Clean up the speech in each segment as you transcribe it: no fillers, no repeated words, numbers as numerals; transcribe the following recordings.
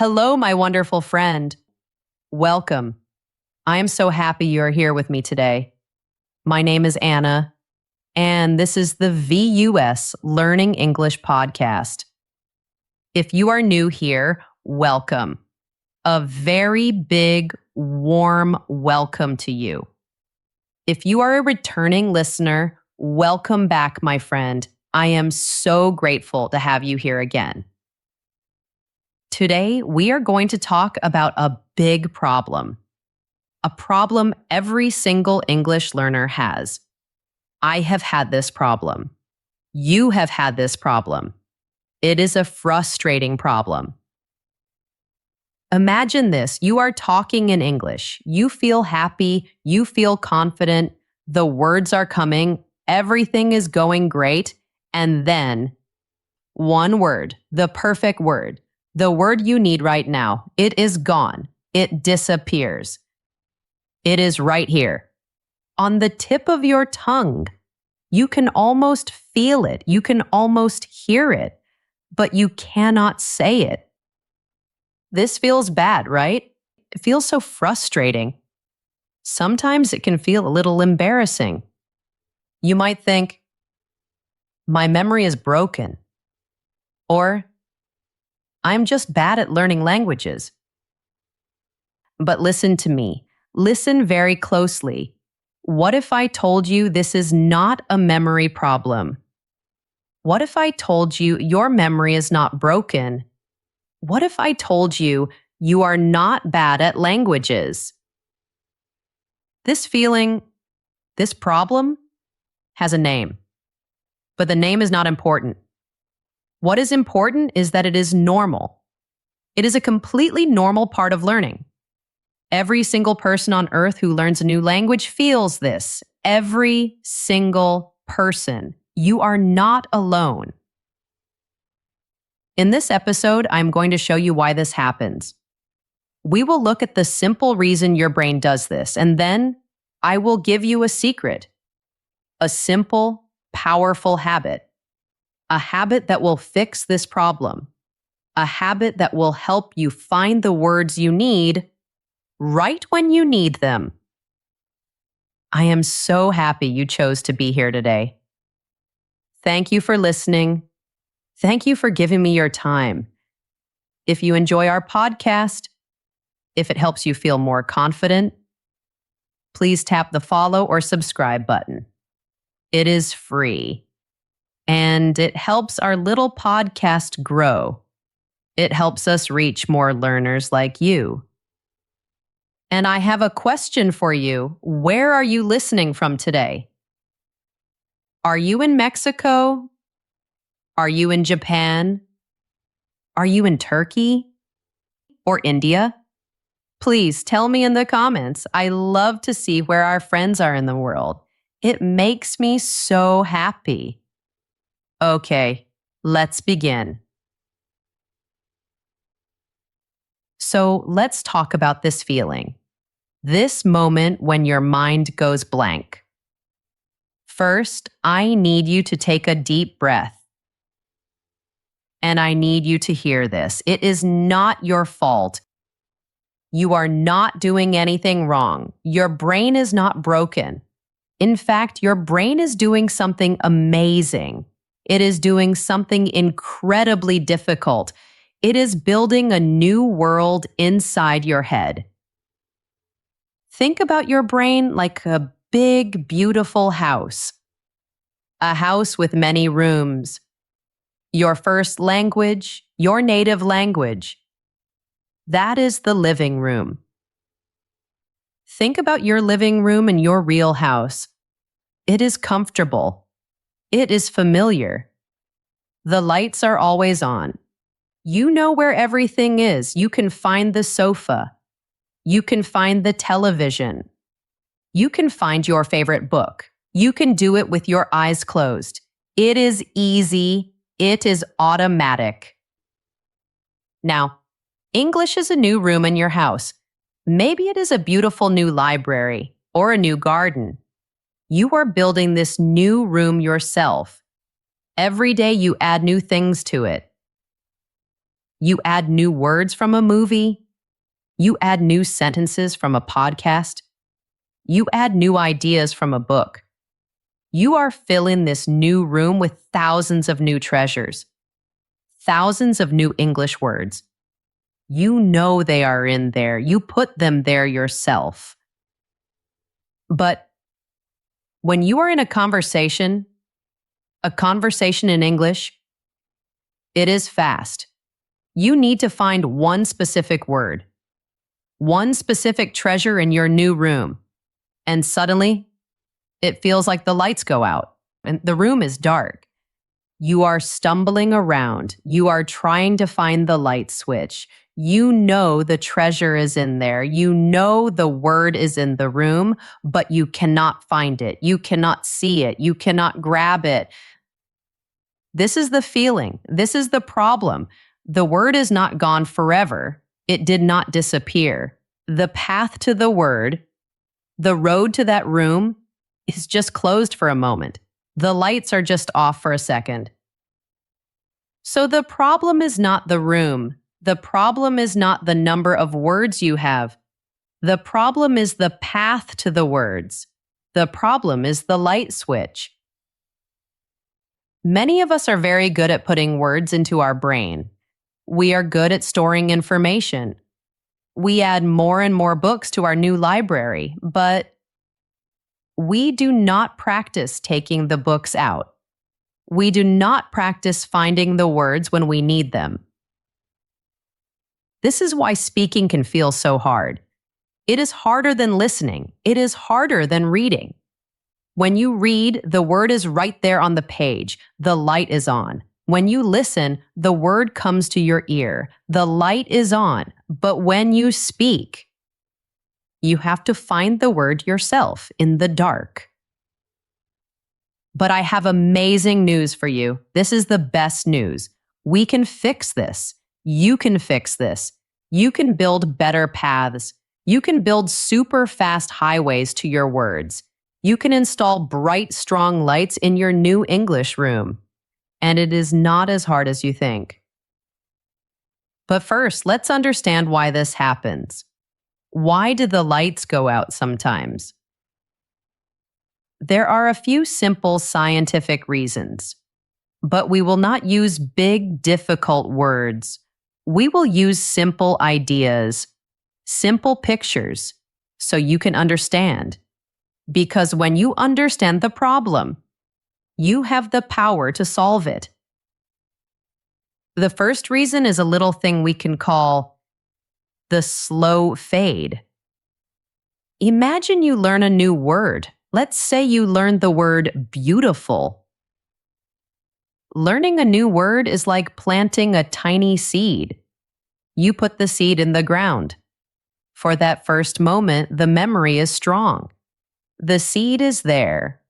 Hello, my wonderful friend. Welcome. I am so happy you're here with me today. My name is Anna, and this is the VUS Learning English podcast. If you are new here, welcome. A very big, warm welcome to you. If you are a returning listener, welcome back, my friend. I am so grateful to have you here again. Today, we are going to talk about a big problem. A problem every single English learner has. I have had this problem. You have had this problem. It is a frustrating problem. Imagine this. You are talking in English. You feel happy. You feel confident. The words are coming. Everything is going great. And then, one word, the perfect word, the word you need right now, it is gone. It disappears. It is right here, on the tip of your tongue. You can almost feel it. You can almost hear it, but you cannot say it. This feels bad, right? It feels so frustrating. Sometimes it can feel a little embarrassing. You might think, my memory is broken, or I'm just bad at learning languages. But listen to me. Listen very closely. What if I told you this is not a memory problem? What if I told you your memory is not broken? What if I told you you are not bad at languages? This feeling, this problem, has a name. But the name is not important. What is important is that it is normal. It is a completely normal part of learning. Every single person on earth who learns a new language feels this. Every single person. You are not alone. In this episode, I'm going to show you why this happens. We will look at the simple reason your brain does this, and then I will give you a secret. A simple, powerful habit. A habit that will fix this problem. A habit that will help you find the words you need right when you need them. I am so happy you chose to be here today. Thank you for listening. Thank you for giving me your time. If you enjoy our podcast, if it helps you feel more confident, please tap the follow or subscribe button. It is free. And it helps our little podcast grow. It helps us reach more learners like you. And I have a question for you. Where are you listening from today? Are you in Mexico? Are you in Japan? Are you in Turkey? Or India? Please tell me in the comments. I love to see where our friends are in the world. It makes me so happy. Okay, let's begin. So let's talk about this feeling. This moment when your mind goes blank. First, I need you to take a deep breath. And I need you to hear this. It is not your fault. You are not doing anything wrong. Your brain is not broken. In fact, your brain is doing something amazing. It is doing something incredibly difficult. It is building a new world inside your head. Think about your brain like a big, beautiful house. A house with many rooms. Your first language, your native language. That is the living room. Think about your living room in your real house. It is comfortable. It is familiar. The lights are always on. You know where everything is. You can find the sofa. You can find the television. You can find your favorite book. You can do it with your eyes closed. It is easy. It is automatic. Now, English is a new room in your house. Maybe it is a beautiful new library or a new garden. You are building this new room yourself. Every day you add new things to it. You add new words from a movie. You add new sentences from a podcast. You add new ideas from a book. You are filling this new room with thousands of new treasures, thousands of new English words. You know they are in there. You put them there yourself. But when you are in a conversation in English, it is fast. You need to find one specific word, one specific treasure in your new room, and suddenly it feels like the lights go out and the room is dark. You are stumbling around. You are trying to find the light switch. You know the treasure is in there. You know the word is in the room, but you cannot find it. You cannot see it. You cannot grab it. This is the feeling. This is the problem. The word is not gone forever. It did not disappear. The path to the word, the road to that room, is just closed for a moment. The lights are just off for a second. So the problem is not the room. The problem is not the number of words you have. The problem is the path to the words. The problem is the light switch. Many of us are very good at putting words into our brain. We are good at storing information. We add more and more books to our new library, but we do not practice taking the books out. We do not practice finding the words when we need them. This is why speaking can feel so hard. It is harder than listening. It is harder than reading. When you read, the word is right there on the page. The light is on. When you listen, the word comes to your ear. The light is on. But when you speak, you have to find the word yourself in the dark. But I have amazing news for you. This is the best news. We can fix this. You can fix this. You can build better paths. You can build super fast highways to your words. You can install bright, strong lights in your new English room. And it is not as hard as you think. But first, let's understand why this happens. Why do the lights go out sometimes? There are a few simple scientific reasons, but we will not use big, difficult words. We will use simple ideas, simple pictures, so you can understand. Because when you understand the problem, you have the power to solve it. The first reason is a little thing we can call the slow fade. Imagine you learn a new word. Let's say you learn the word beautiful. Learning a new word is like planting a tiny seed. You put the seed in the ground. For that first moment, the memory is strong. The seed is there.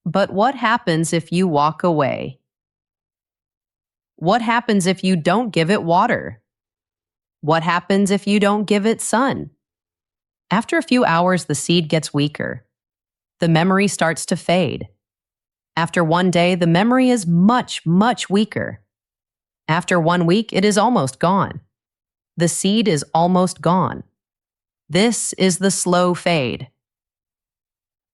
But what happens if you walk away? What happens if you don't give it water? What happens if you don't give it sun? After a few hours, the seed gets weaker. The memory starts to fade. After one day, the memory is much, much weaker. After 1 week, it is almost gone. The seed is almost gone. This is the slow fade.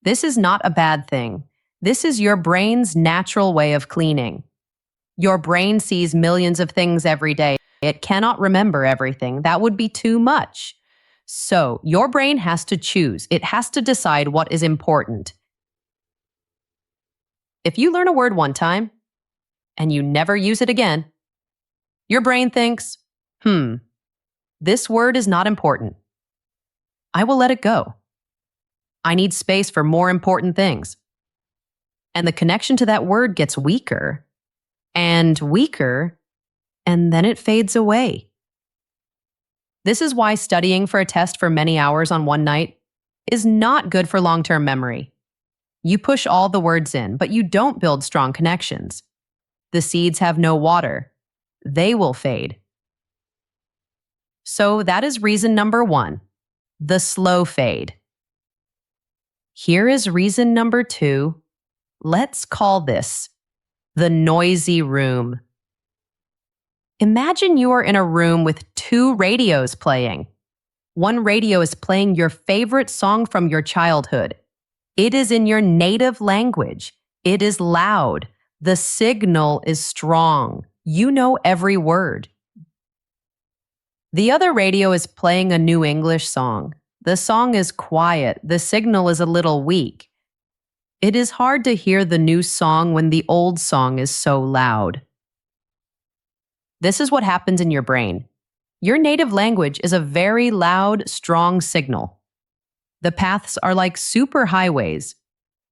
This is not a bad thing. This is your brain's natural way of cleaning. Your brain sees millions of things every day. It cannot remember everything. That would be too much. So your brain has to choose. It has to decide what is important. If you learn a word one time and you never use it again, your brain thinks, this word is not important. I will let it go. I need space for more important things. And the connection to that word gets weaker and weaker, and then it fades away. This is why studying for a test for many hours on one night is not good for long-term memory. You push all the words in, but you don't build strong connections. The seeds have no water. They will fade. So that is reason number 1, the slow fade. Here is reason number 2. Let's call this the noisy room. Imagine you are in a room with two radios playing. One radio is playing your favorite song from your childhood. It is in your native language. It is loud. The signal is strong. You know every word. The other radio is playing a new English song. The song is quiet. The signal is a little weak. It is hard to hear the new song when the old song is so loud. This is what happens in your brain. Your native language is a very loud, strong signal. The paths are like superhighways.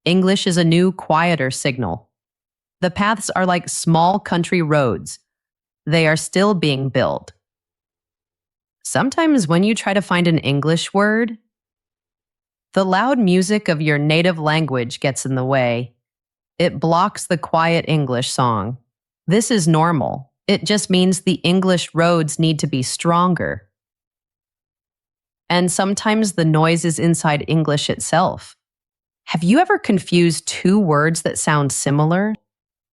English is a new, quieter signal. The paths are like small country roads. They are still being built. Sometimes when you try to find an English word, the loud music of your native language gets in the way. It blocks the quiet English song. This is normal. It just means the English roads need to be stronger. And sometimes the noise is inside English itself. Have you ever confused two words that sound similar,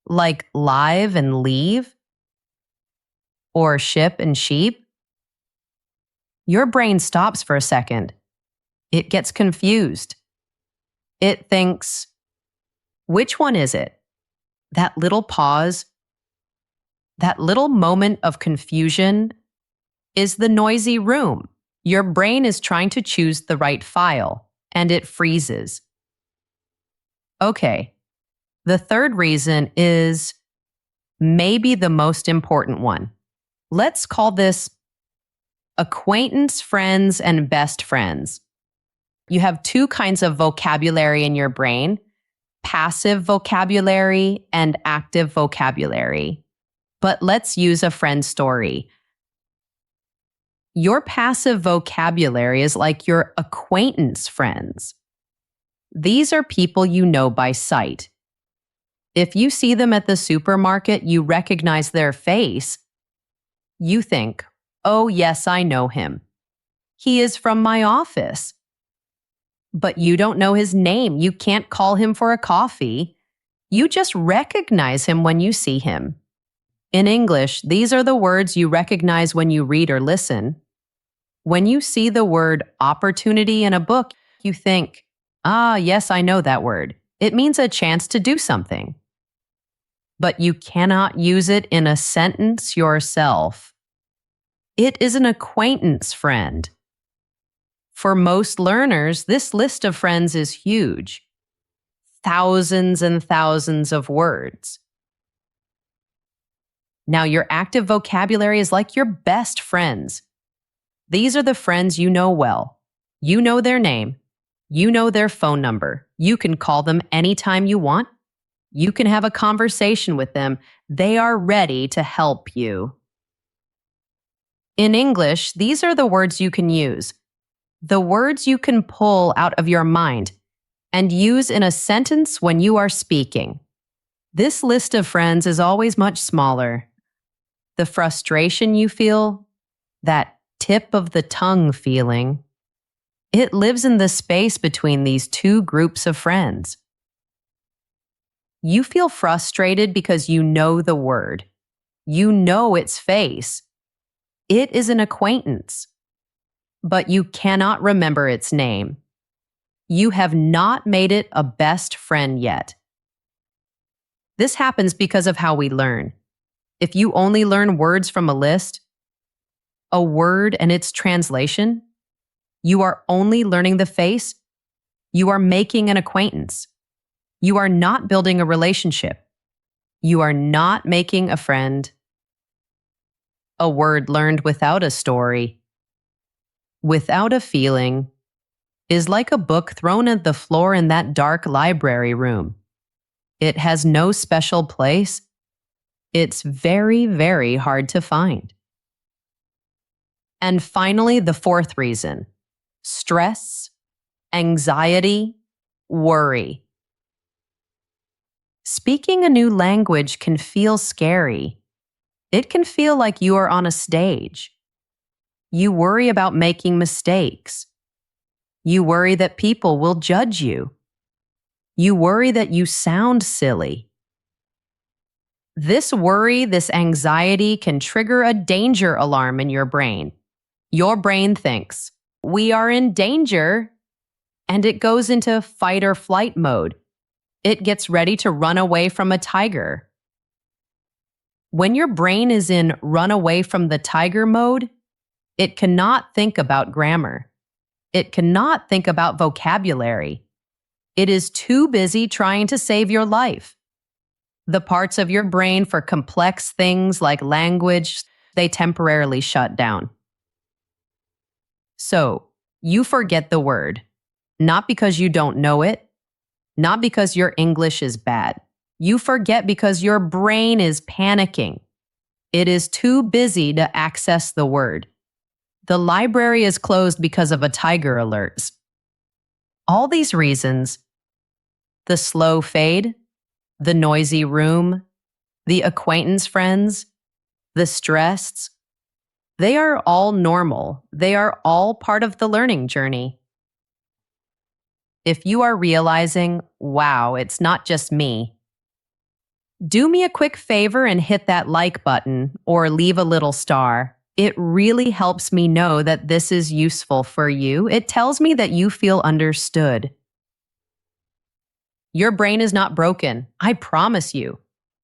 like live and leave, or ship and sheep? Your brain stops for a second. It gets confused. It thinks, which one is it? That little pause, that little moment of confusion is the noisy room. Your brain is trying to choose the right file, and it freezes. Okay, the third reason is maybe the most important one. Let's call this acquaintance, friends, and best friends. You have two kinds of vocabulary in your brain, passive vocabulary and active vocabulary. But let's use a friend story. Your passive vocabulary is like your acquaintance friends. These are people you know by sight. If you see them at the supermarket, you recognize their face. You think, oh yes, I know him. He is from my office. But you don't know his name. You can't call him for a coffee. You just recognize him when you see him. In English, these are the words you recognize when you read or listen. When you see the word opportunity in a book, you think, ah, yes, I know that word. It means a chance to do something. But you cannot use it in a sentence yourself. It is an acquaintance friend. For most learners, this list of friends is huge. Thousands and thousands of words. Now, your active vocabulary is like your best friends. These are the friends you know well. You know their name. You know their phone number. You can call them anytime you want. You can have a conversation with them. They are ready to help you. In English, these are the words you can use. The words you can pull out of your mind and use in a sentence when you are speaking. This list of friends is always much smaller. The frustration you feel, that tip of the tongue feeling, it lives in the space between these two groups of friends. You feel frustrated because you know the word. You know its face. It is an acquaintance, but you cannot remember its name. You have not made it a best friend yet. This happens because of how we learn. If you only learn words from a list, a word and its translation, you are only learning the face, you are making an acquaintance. You are not building a relationship. You are not making a friend. A word learned without a story, without a feeling, is like a book thrown at the floor in that dark library room. It has no special place. It's very, very hard to find. And finally, the fourth reason: stress, anxiety, worry. Speaking a new language can feel scary. It can feel like you are on a stage. You worry about making mistakes. You worry that people will judge you. You worry that you sound silly. This worry, this anxiety can trigger a danger alarm in your brain. Your brain thinks, we are in danger, and it goes into fight or flight mode. It gets ready to run away from a tiger. When your brain is in run away from the tiger mode, it cannot think about grammar. It cannot think about vocabulary. It is too busy trying to save your life. The parts of your brain for complex things like language, they temporarily shut down. So, you forget the word, not because you don't know it, not because your English is bad. You forget because your brain is panicking. It is too busy to access the word. The library is closed because of a tiger alert. All these reasons, the slow fade, the noisy room, the acquaintance friends, the stressed, they are all normal. They are all part of the learning journey. If you are realizing, wow, it's not just me, do me a quick favor and hit that like button or leave a little star. It really helps me know that this is useful for you. It tells me that you feel understood. Your brain is not broken. I promise you.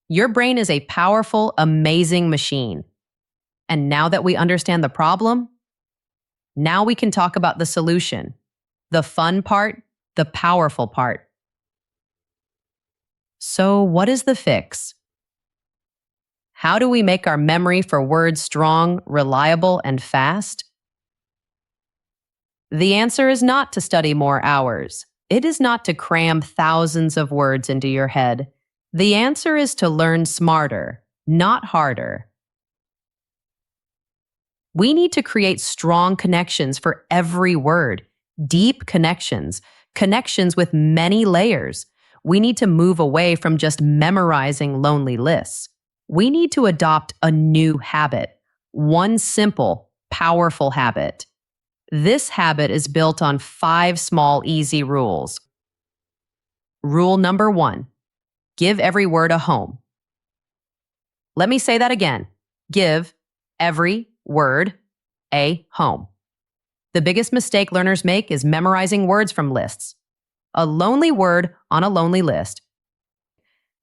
Your brain is a powerful, amazing machine. And now that we understand the problem, now we can talk about the solution, the fun part, the powerful part. So, what is the fix? How do we make our memory for words strong, reliable, and fast? The answer is not to study more hours. It is not to cram thousands of words into your head. The answer is to learn smarter, not harder. We need to create strong connections for every word, deep connections, connections with many layers. We need to move away from just memorizing lonely lists. We need to adopt a new habit, one simple, powerful habit. This habit is built on 5 small, easy rules. Rule number 1, give every word a home. Let me say that again. Give every word a home. The biggest mistake learners make is memorizing words from lists. A lonely word on a lonely list.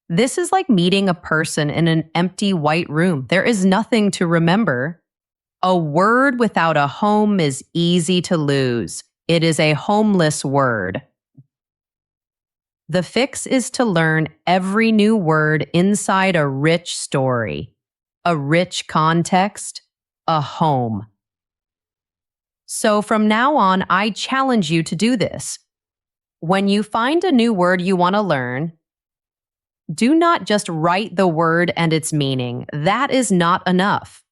This is like meeting a person in an empty white room. There is nothing to remember. A word without a home is easy to lose. It is a homeless word. The fix is to learn every new word inside a rich story, a rich context, a home. So from now on, I challenge you to do this. When you find a new word you want to learn, do not just write the word and its meaning. That is not enough.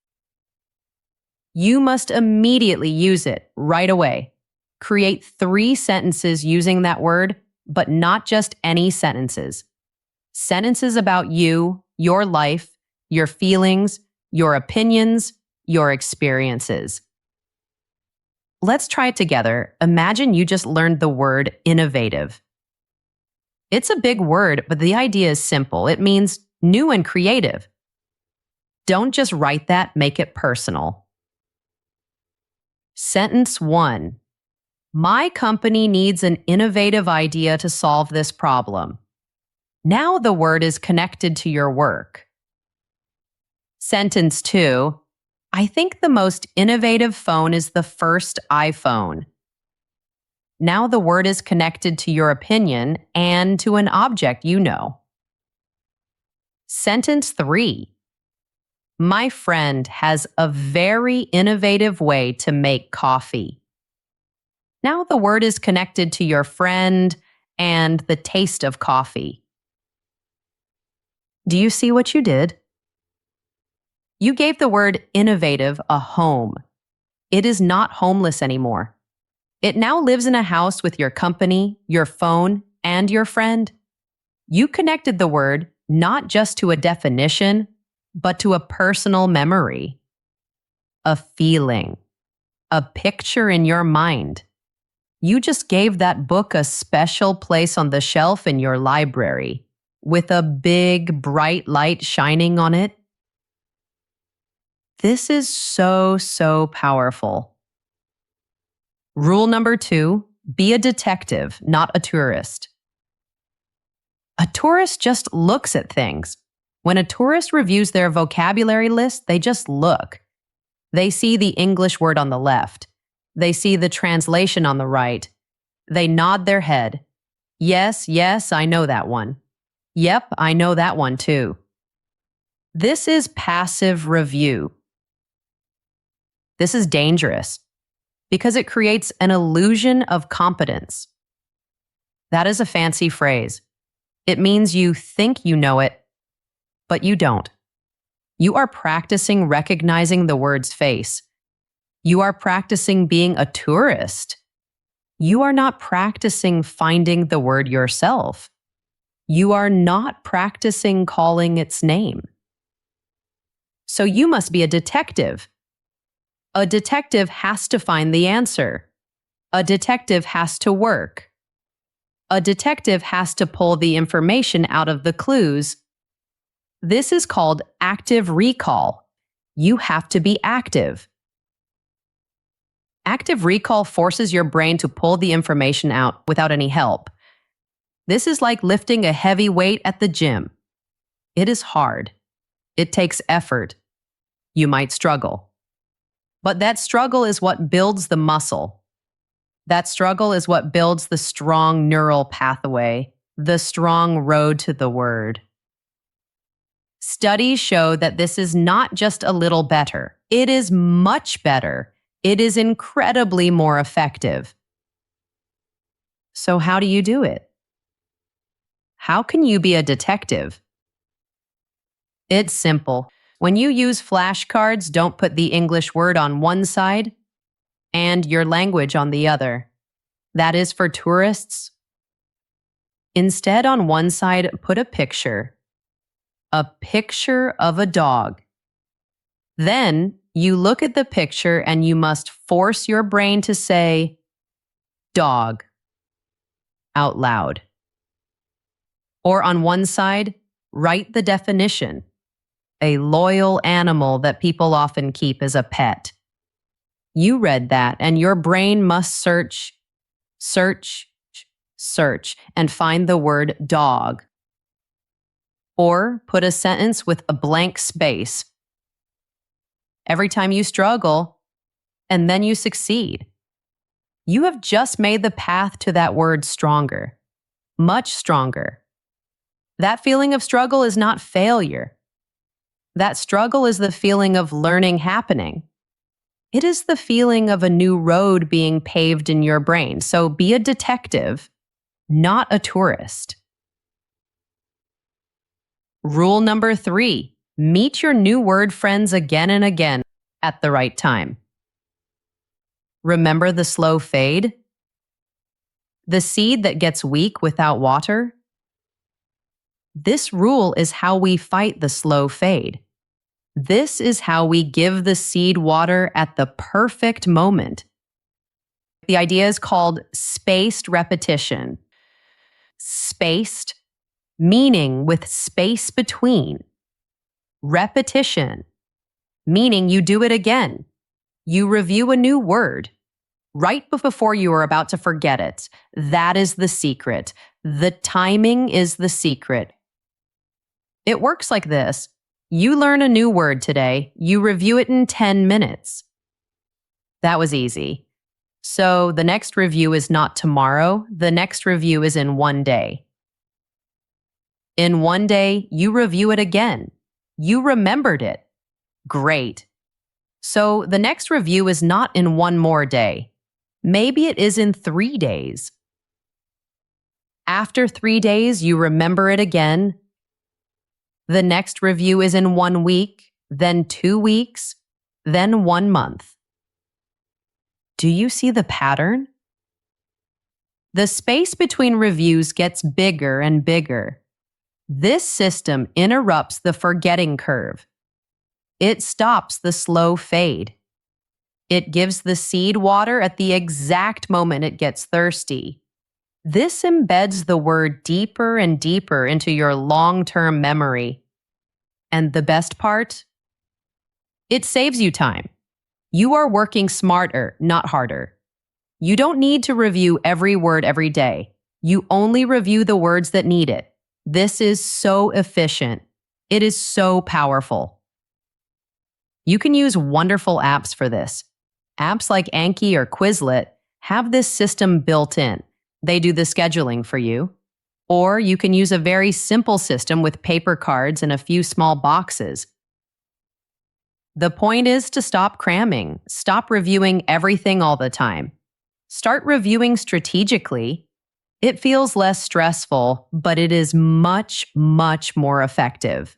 You must immediately use it right away. Create 3 sentences using that word, but not just any sentences. Sentences about you, your life, your feelings, your opinions, your experiences. Let's try it together. Imagine you just learned the word innovative. It's a big word, but the idea is simple. It means new and creative. Don't just write that, make it personal. Sentence 1. My company needs an innovative idea to solve this problem. Now the word is connected to your work. Sentence 2. I think the most innovative phone is the first iPhone. Now the word is connected to your opinion and to an object you know. Sentence 3. My friend has a very innovative way to make coffee. Now the word is connected to your friend and the taste of coffee. Do you see what you did? You gave the word innovative a home. It is not homeless anymore. It now lives in a house with your company, your phone, and your friend. You connected the word not just to a definition, but to a personal memory, a feeling, a picture in your mind. You just gave that book a special place on the shelf in your library. with a big, bright light shining on it. This is so powerful. Rule number 2, be a detective, not a tourist. A tourist just looks at things. When a tourist reviews their vocabulary list, they just look. They see the English word on the left. They see the translation on the right. They nod their head. Yes, I know that one. Yep, I know that one too. This is passive review. This is dangerous because it creates an illusion of competence. That is a fancy phrase. It means you think you know it, but you don't. You are practicing recognizing the word's face. You are practicing being a tourist. You are not practicing finding the word yourself. You are not practicing calling its name. So you must be a detective. A detective has to find the answer. A detective has to work. A detective has to pull the information out of the clues. This is called active recall. You have to be active. Active recall forces your brain to pull the information out without any help. This is like lifting a heavy weight at the gym. It is hard. It takes effort. You might struggle. But that struggle is what builds the muscle. That struggle is what builds the strong neural pathway, the strong road to the word. Studies show that this is not just a little better. It is much better. It is incredibly more effective. So how do you do it? How can you be a detective? It's simple. When you use flashcards, don't put the English word on one side and your language on the other. That is for tourists. Instead, on one side, put a picture of a dog. Then you look at the picture and you must force your brain to say, dog, out loud. Or on one side, write the definition, a loyal animal that people often keep as a pet. You read that and your brain must search, and find the word dog. Or put a sentence with a blank space. Every time you struggle, and then you succeed. You have just made the path to that word stronger, much stronger. That feeling of struggle is not failure. That struggle is the feeling of learning happening. It is the feeling of a new road being paved in your brain. So be a detective, not a tourist. Rule number 3, meet your new word friends again and again at the right time. Remember the slow fade? The seed that gets weak without water? This rule is how we fight the slow fade. This is how we give the seed water at the perfect moment. The idea is called spaced repetition. Spaced, meaning with space between. Repetition, meaning you do it again. You review a new word right before you are about to forget it. That is the secret. The timing is the secret. It works like this. You learn a new word today. You review it in 10 minutes. That was easy. So the next review is not tomorrow. The next review is in 1 day. In 1 day, you review it again. You remembered it. Great. So the next review is not in 1 more day. Maybe it is in 3 days. After 3 days, you remember it again. The next review is in 1 week, then 2 weeks, then 1 month. Do you see the pattern? The space between reviews gets bigger and bigger. This system interrupts the forgetting curve. It stops the slow fade. It gives the seed water at the exact moment it gets thirsty. This embeds the word deeper and deeper into your long-term memory. And the best part? It saves you time. You are working smarter, not harder. You don't need to review every word every day. You only review the words that need it. This is so efficient. It is so powerful. You can use wonderful apps for this. Apps like Anki or Quizlet have this system built in. They do the scheduling for you. Or you can use a very simple system with paper cards and a few small boxes. The point is to stop cramming. Stop reviewing everything all the time. Start reviewing strategically. It feels less stressful, but it is much, much more effective.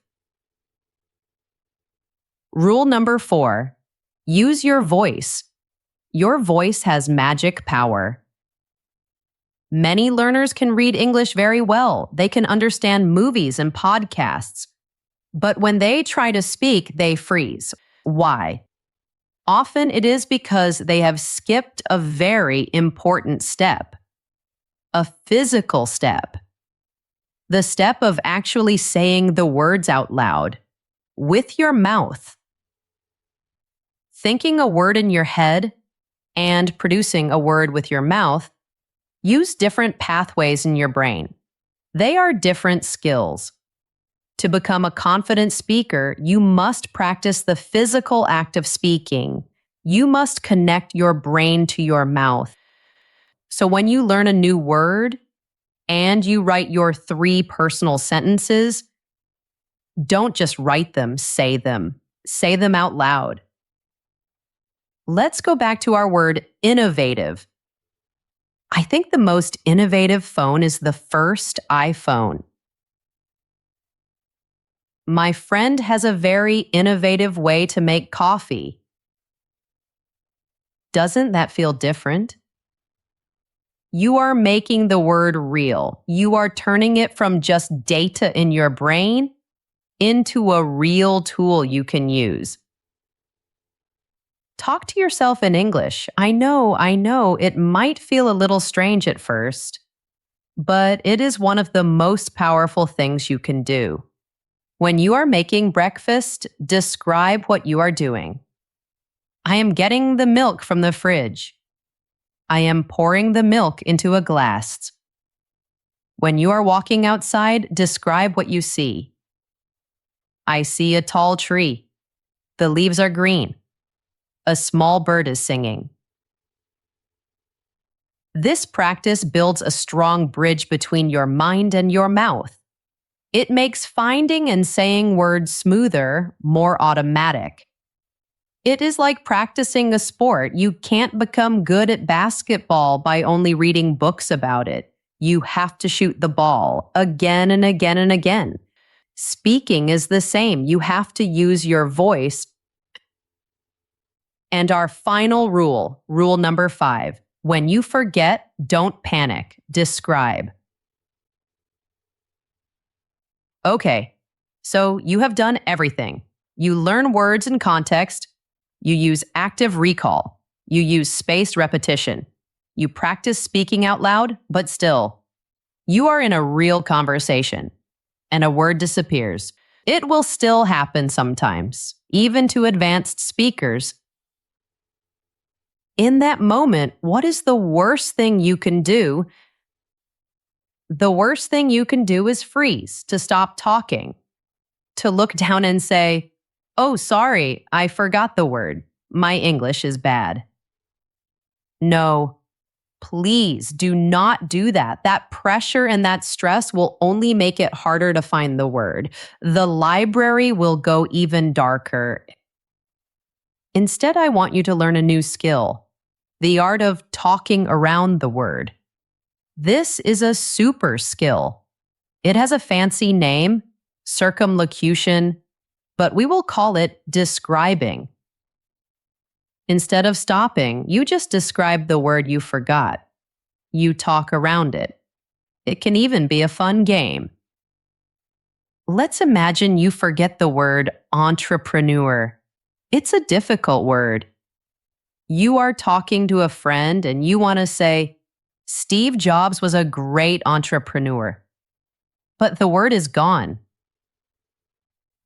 Rule number 4, use your voice. Your voice has magic power. Many learners can read English very well. They can understand movies and podcasts. But when they try to speak, they freeze. Why? Often it is because they have skipped a very important step. A physical step. The step of actually saying the words out loud, with your mouth. Thinking a word in your head and producing a word with your mouth use different pathways in your brain. They are different skills. To become a confident speaker, you must practice the physical act of speaking. You must connect your brain to your mouth. So when you learn a new word and you write your 3 personal sentences, don't just write them, say them. Say them out loud. Let's go back to our word innovative. I think the most innovative phone is the first iPhone. My friend has a very innovative way to make coffee. Doesn't that feel different? You are making the word real. You are turning it from just data in your brain into a real tool you can use. Talk to yourself in English. I know, it might feel a little strange at first, but it is one of the most powerful things you can do. When you are making breakfast, describe what you are doing. I am getting the milk from the fridge. I am pouring the milk into a glass. When you are walking outside, describe what you see. I see a tall tree. The leaves are green. A small bird is singing. This practice builds a strong bridge between your mind and your mouth. It makes finding and saying words smoother, more automatic. It is like practicing a sport. You can't become good at basketball by only reading books about it. You have to shoot the ball again and again and again. Speaking is the same. You have to use your voice. And our final rule, rule number 5, when you forget, don't panic. Describe. Okay, so you have done everything. You learn words in context. You use active recall. You use spaced repetition. You practice speaking out loud, but still, you are in a real conversation, and a word disappears. It will still happen sometimes, even to advanced speakers. In that moment, what is the worst thing you can do? The worst thing you can do is freeze, to stop talking, to look down and say, "Oh, sorry, I forgot the word. My English is bad." No, please do not do that. That pressure and that stress will only make it harder to find the word. The library will go even darker. Instead, I want you to learn a new skill, the art of talking around the word. This is a super skill. It has a fancy name, circumlocution, but we will call it describing. Instead of stopping, you just describe the word you forgot. You talk around it. It can even be a fun game. Let's imagine you forget the word entrepreneur. It's a difficult word. You are talking to a friend and you want to say, Steve Jobs was a great entrepreneur. But the word is gone.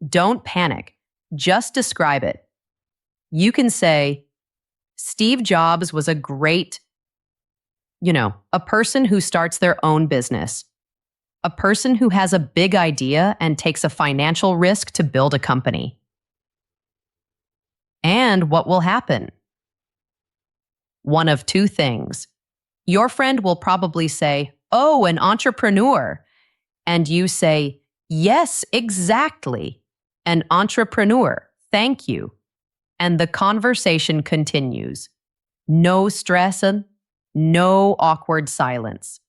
Don't panic. Just describe it. You can say, Steve Jobs was a great, a person who starts their own business, a person who has a big idea and takes a financial risk to build a company. And what will happen? One of two things. Your friend will probably say, "Oh, an entrepreneur." And you say, "Yes, exactly. An entrepreneur. Thank you." And the conversation continues. No stress and no awkward silence.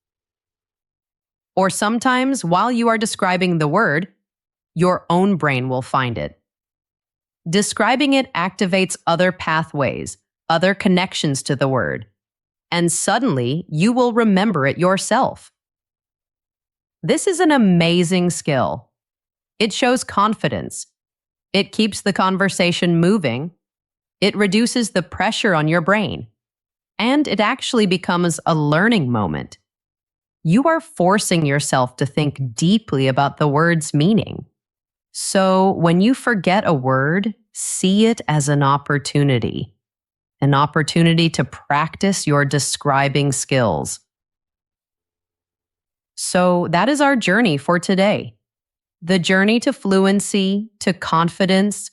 Or sometimes, while you are describing the word, your own brain will find it. Describing it activates other pathways, other connections to the word, and suddenly you will remember it yourself. This is an amazing skill. It shows confidence. It keeps the conversation moving. It reduces the pressure on your brain. And it actually becomes a learning moment. You are forcing yourself to think deeply about the word's meaning. So when you forget a word, see it as an opportunity to practice your describing skills. So that is our journey for today. The journey to fluency, to confidence,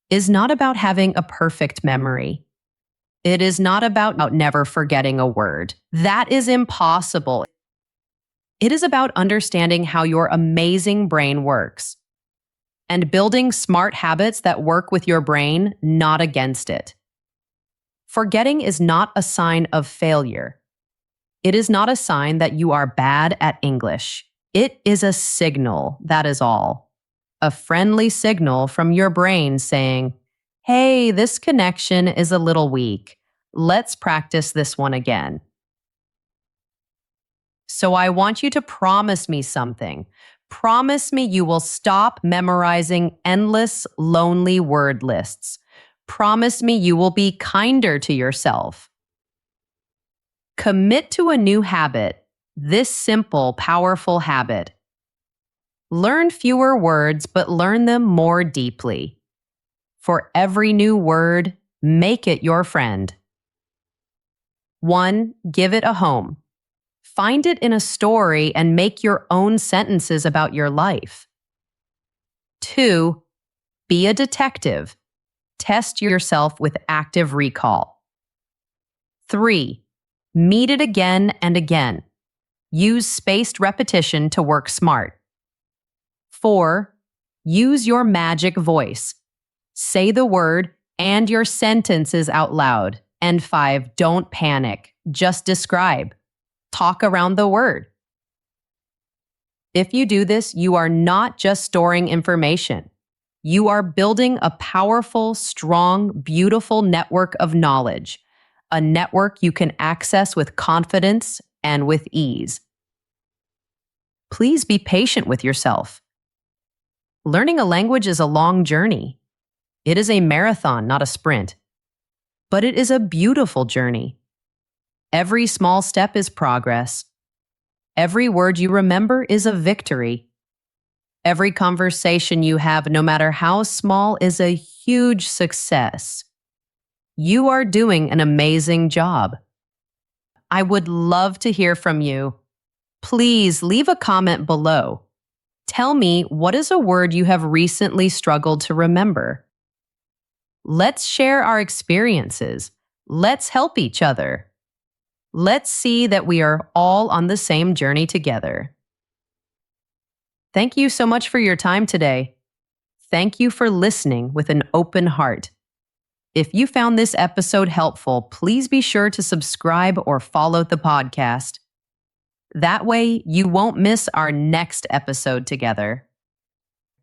is not about having a perfect memory. It is not about never forgetting a word. That is impossible. It is about understanding how your amazing brain works and building smart habits that work with your brain, not against it. Forgetting is not a sign of failure. It is not a sign that you are bad at English. It is a signal, that is all. A friendly signal from your brain saying, "Hey, this connection is a little weak. Let's practice this one again." So I want you to promise me something. Promise me you will stop memorizing endless, lonely word lists. Promise me you will be kinder to yourself. Commit to a new habit, this simple, powerful habit. Learn fewer words, but learn them more deeply. For every new word, make it your friend. 1. Give it a home. Find it in a story and make your own sentences about your life. 2. Be a detective. Test yourself with active recall. 3. Meet it again and again. Use spaced repetition to work smart. 4. Use your magic voice. Say the word and your sentences out loud. And 5. Don't panic. Just describe. Talk around the word. If you do this, you are not just storing information. You are building a powerful, strong, beautiful network of knowledge, a network you can access with confidence and with ease. Please be patient with yourself. Learning a language is a long journey. It is a marathon, not a sprint. But it is a beautiful journey. Every small step is progress. Every word you remember is a victory. Every conversation you have, no matter how small, is a huge success. You are doing an amazing job. I would love to hear from you. Please leave a comment below. Tell me, what is a word you have recently struggled to remember? Let's share our experiences. Let's help each other. Let's see that we are all on the same journey together. Thank you so much for your time today. Thank you for listening with an open heart. If you found this episode helpful, please be sure to subscribe or follow the podcast. That way, you won't miss our next episode together.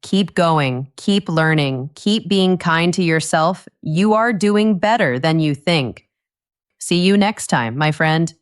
Keep going, keep learning, keep being kind to yourself. You are doing better than you think. See you next time, my friend.